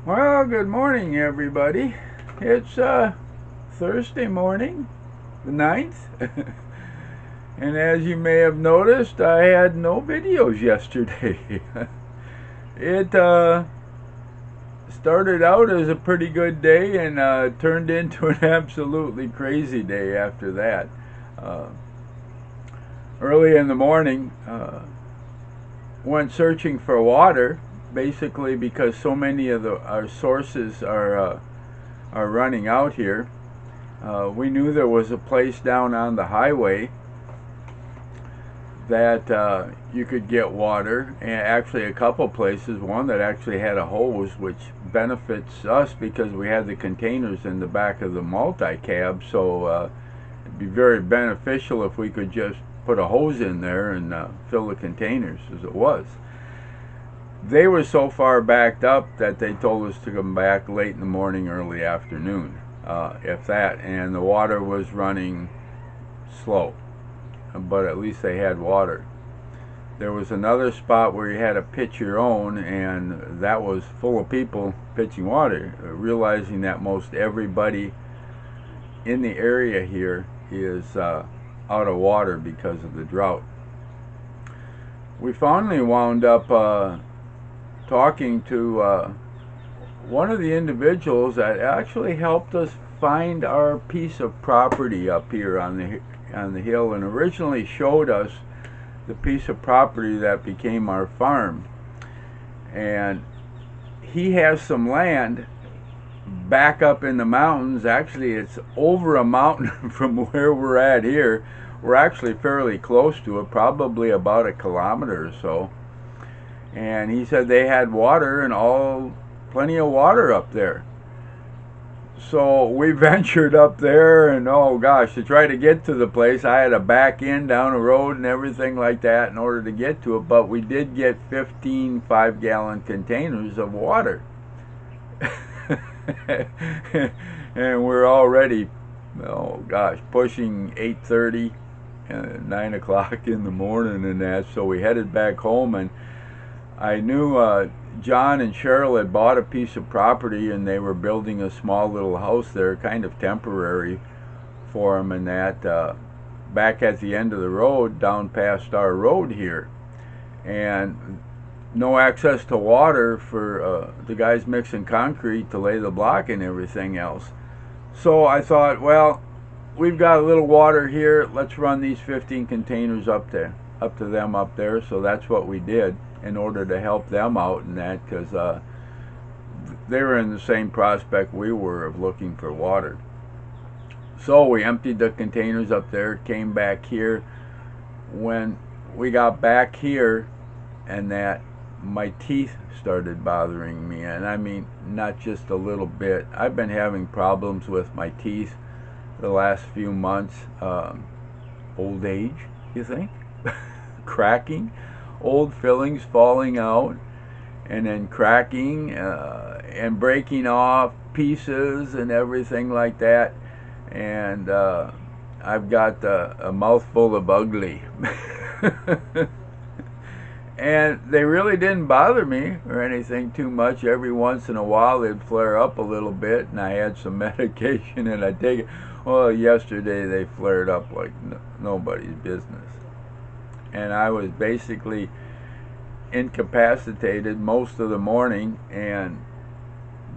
Well, good morning, everybody. It's Thursday morning, the 9th. And as you may have noticed, I had no videos yesterday. It started out as a pretty good day and turned into an absolutely crazy day after that. Uh, Early in the morning, went searching for water, basically because so many of our sources are running out here. We knew there was a place down on the highway that you could get water, and actually a couple places. One that actually had a hose, which benefits us because we had the containers in the back of the multi-cab, so it'd be very beneficial if we could just put a hose in there and fill the containers as it was. They were so far backed up that they told us to come back late in the morning, early afternoon, if that, and the water was running slow, but at least they had water. There was another spot where you had to pitch your own, and that was full of people pitching water, realizing that most everybody in the area here is out of water because of the drought. We finally wound up talking to one of the individuals that actually helped us find our piece of property up here on the hill, and originally showed us the piece of property that became our farm. And he has some land back up in the mountains. Actually, it's over a mountain from where we're at here. We're actually fairly close to it, probably about a kilometer or so. And he said they had water, and plenty of water up there. So we ventured up there, and oh gosh, to try to get to the place, I had to back in down a road and everything like that in order to get to it. But we did get 15 5-gallon containers of water. And we're already, oh gosh, pushing 8:30, 9 o'clock in the morning and that. So we headed back home, and I knew John and Cheryl had bought a piece of property, and they were building a small little house there, kind of temporary for them, and that back at the end of the road, down past our road here. And no access to water for the guys mixing concrete to lay the block and everything else. So I thought, well, we've got a little water here. Let's run these 15 containers up to them up there. So that's what we did in order to help them out in that, because they were in the same prospect we were of looking for water. So we emptied the containers up there, came back here. When we got back here, and that, my teeth started bothering me, and I mean not just a little bit. I've been having problems with my teeth the last few months. Old age, you think? Cracking, old fillings falling out, and then cracking and breaking off pieces and everything like that. And I've got a mouthful of ugly. And they really didn't bother me or anything too much. Every once in a while they'd flare up a little bit, and I had some medication and I'd take it. Well, yesterday they flared up like nobody's business. And I was basically incapacitated most of the morning, and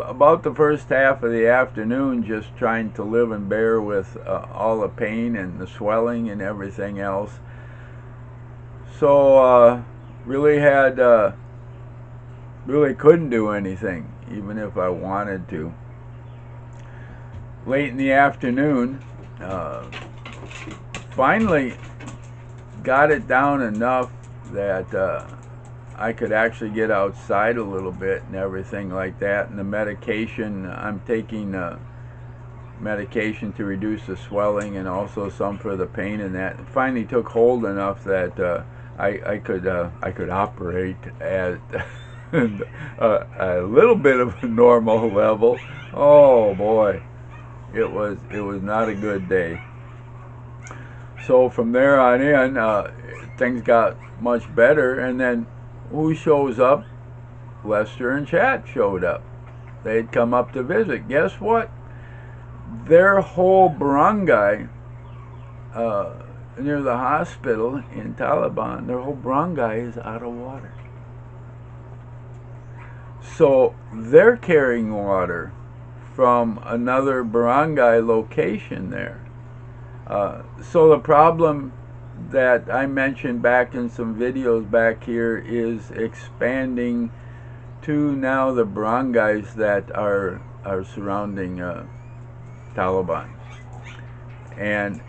about the first half of the afternoon just trying to live and bear with all the pain and the swelling and everything else. So really couldn't do anything, even if I wanted to. Late in the afternoon, finally got it down enough that I could actually get outside a little bit and everything like that. And the medication, I'm taking medication to reduce the swelling and also some for the pain, and that it finally took hold enough that I could operate at a little bit of a normal level. Oh boy, it was not a good day. So from there on in, things got much better, and then who shows up? Lester and Chad showed up. they'd come up to visit. Guess what? Their whole barangay, near the hospital in Taliban, their whole barangay is out of water. So they're carrying water from another barangay location there. So the problem that I mentioned back in some videos back here is expanding to now the barangays that are surrounding Taliban. And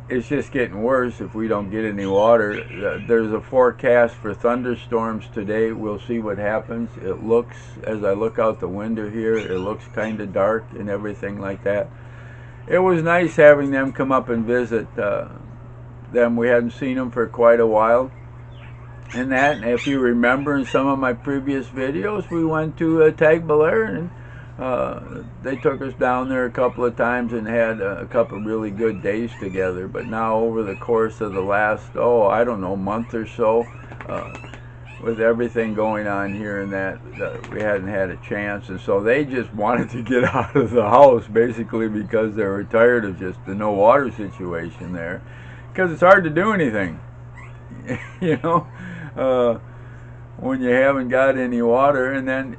it's just getting worse if we don't get any water. There's a forecast for thunderstorms today. We'll see what happens. It looks, as I look out the window here, it looks kind of dark and everything like that. It was nice having them come up and visit them. We hadn't seen them for quite a while. And that, if you remember in some of my previous videos, we went to Tagbilaran, and they took us down there a couple of times and had a couple of really good days together. But now over the course of the last, I don't know, month or so, with everything going on here and that, we hadn't had a chance. And so they just wanted to get out of the house, basically because they were tired of just the no water situation there. Because it's hard to do anything, you know, when you haven't got any water. And then,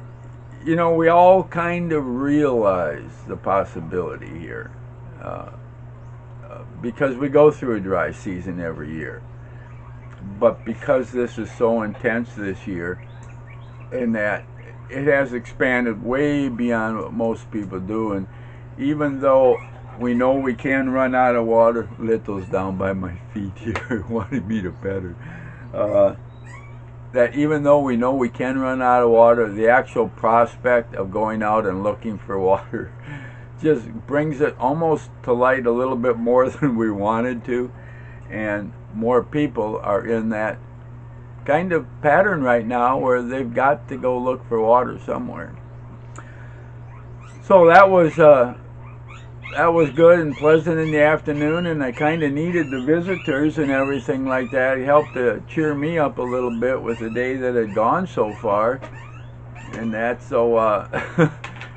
you know, we all kind of realize the possibility here because we go through a dry season every year. But because this is so intense this year, in that it has expanded way beyond what most people do, and even though we know we can run out of water, Little's down by my feet here, wanting me to pet her. That even though we know we can run out of water, the actual prospect of going out and looking for water just brings it almost to light a little bit more than we wanted to. And more people are in that kind of pattern right now where they've got to go look for water somewhere. So that was good and pleasant in the afternoon, and I kind of needed the visitors and everything like that. It helped to cheer me up a little bit with the day that had gone so far, and that. So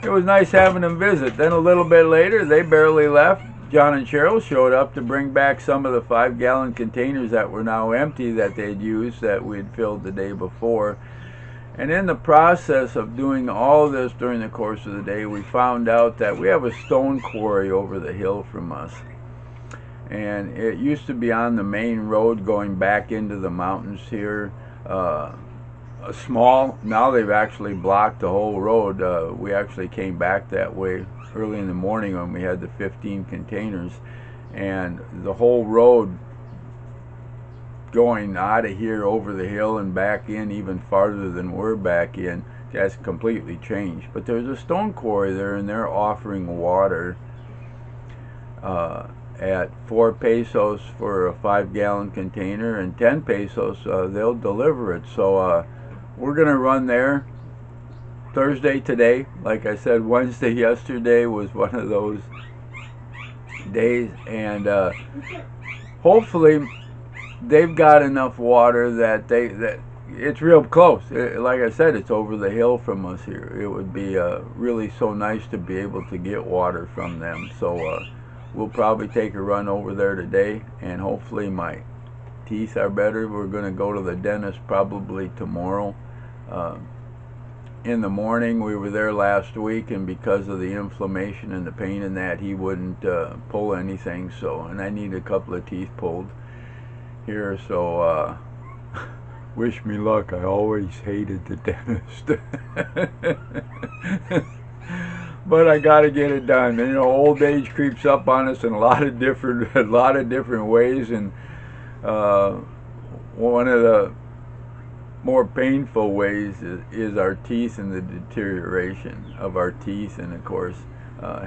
it was nice having them visit. Then a little bit later, they barely left. John and Cheryl showed up to bring back some of the 5-gallon containers that were now empty that they'd used, that we'd filled the day before. And in the process of doing all this during the course of the day, we found out that we have a stone quarry over the hill from us. And it used to be on the main road going back into the mountains here. Small, now they've actually blocked the whole road. We actually came back that way early in the morning when we had the 15 containers, and the whole road going out of here over the hill and back in even farther than we're back in has completely changed. But there's a stone quarry there, and they're offering water at 4 pesos for a 5-gallon container, and 10 pesos they'll deliver it. So we're gonna run there Thursday today. Like I said, Wednesday yesterday was one of those days, and hopefully they've got enough water that it's real close. Like I said, it's over the hill from us here. It would be really so nice to be able to get water from them. So we'll probably take a run over there today, and hopefully my teeth are better. We're going to go to the dentist probably tomorrow. In the morning, we were there last week, and because of the inflammation and the pain in that, he wouldn't pull anything. So, and I need a couple of teeth pulled here. So wish me luck. I always hated the dentist. But I got to get it done. And, you know, old age creeps up on us in a lot of different ways, and one of the more painful ways is our teeth and the deterioration of our teeth, and of course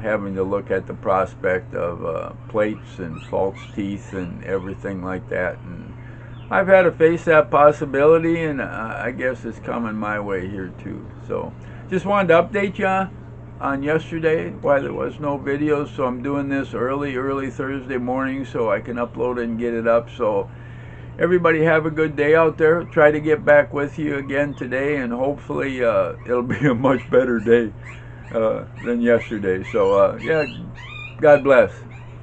having to look at the prospect of plates and false teeth and everything like that. And I've had to face that possibility, and I guess it's coming my way here too. So just wanted to update you on yesterday why there was no video. So I'm doing this early Thursday morning so I can upload it and get it up. So everybody have a good day out there. Try to get back with you again today, and hopefully it'll be a much better day than yesterday. So yeah, God bless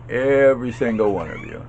every single one of you.